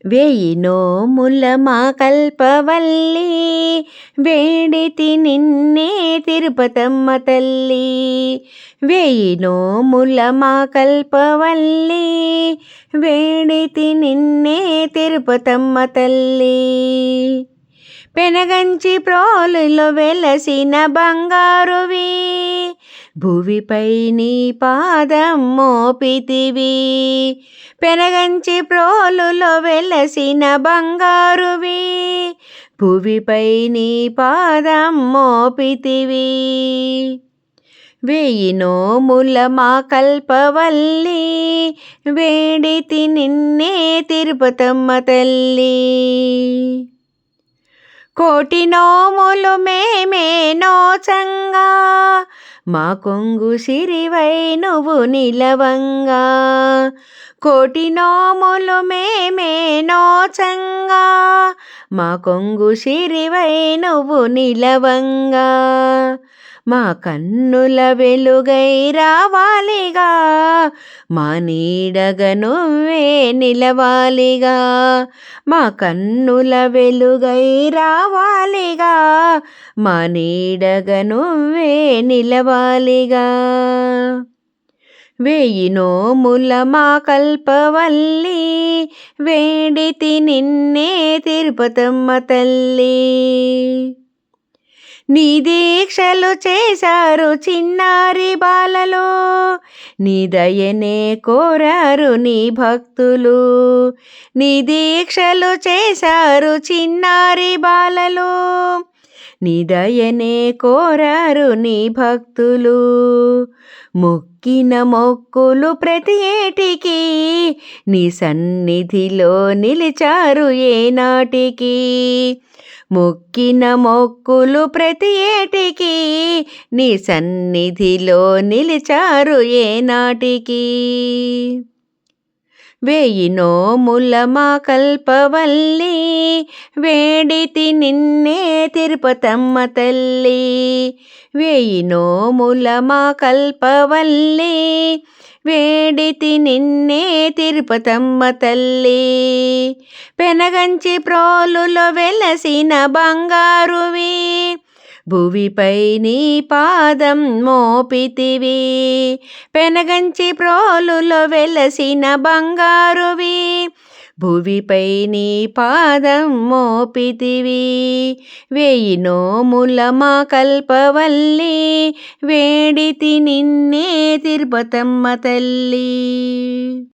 వేయి నోముల మా కల్పవల్లి వేడితి నిన్నే తిరుపతమ్మ తల్లి. వేయి నోముల మా కల్పవల్లి వేడితి నిన్నే తిరుపతమ్మ తల్లి. పెనగంచి ప్రోలులో వెలసిన బంగారువి భువిపై నీ పాదం మోపితివి. పెనగంచి ప్రోలులో వెలసిన బంగారువి భువిపై నీ పాదం మోపితివి. వేయి నోముల మా కల్పవల్లి వేడితి నిన్నే తిరుపతమ్మ తల్లి. కోటి నోములు మేమే నోచంగా మా కొంగు సిరివై నువ్వు నిలవంగా. కోటి నోములు మేమే నోచంగా మా కొంగు సిరివై నువ్వు నిలవంగా. మా కన్నుల వెలుగై రావాలిగా మా నీడగ నువ్వే నిలవాలిగా. మా కన్నుల వెలుగై రావాలిగా మా నీడగ నువ్వే నిలవాలిగా. వేయి నోముల మా కల్పవల్లి వేడితి నిన్నే తిరుపతమ్మ తల్లి. నీ దీక్షలు చేశారు చిన్నారి బాలలు నీ దయనే కోరారు నీ భక్తులు. నీ దీక్షలు చేశారు చిన్నారి బాలలు నీ దయనే కోరారు నీ భక్తులు. మొక్కిన మొక్కులు ప్రతి ఏటికి నీ సన్నిధిలో నిలిచారు ఏనాటికి. మొక్కిన మొక్కులు ప్రతి ఏటికి నీ సన్నిధిలో నిలిచారు ఏనాటికి. వేయి నోముల మా కల్పవల్లి వేడితి నిన్నే తిరుపతమ్మ తల్లి. వేయి నోముల మా కల్పవల్లి వేడితి నిన్నే తిరుపతమ్మ తల్లి. పెనగంచి ప్రోలులో వెలసిన బంగారువి భువిపై నీ పాదం మోపితివి. పెనగంచి ప్రోలులో వెలసిన బంగారువి భువిపై నీ పాదం మోపితివి. వేయి నోముల మా కల్పవల్లి వేడితి నిన్నే తిరుపతమ్మ తల్లి.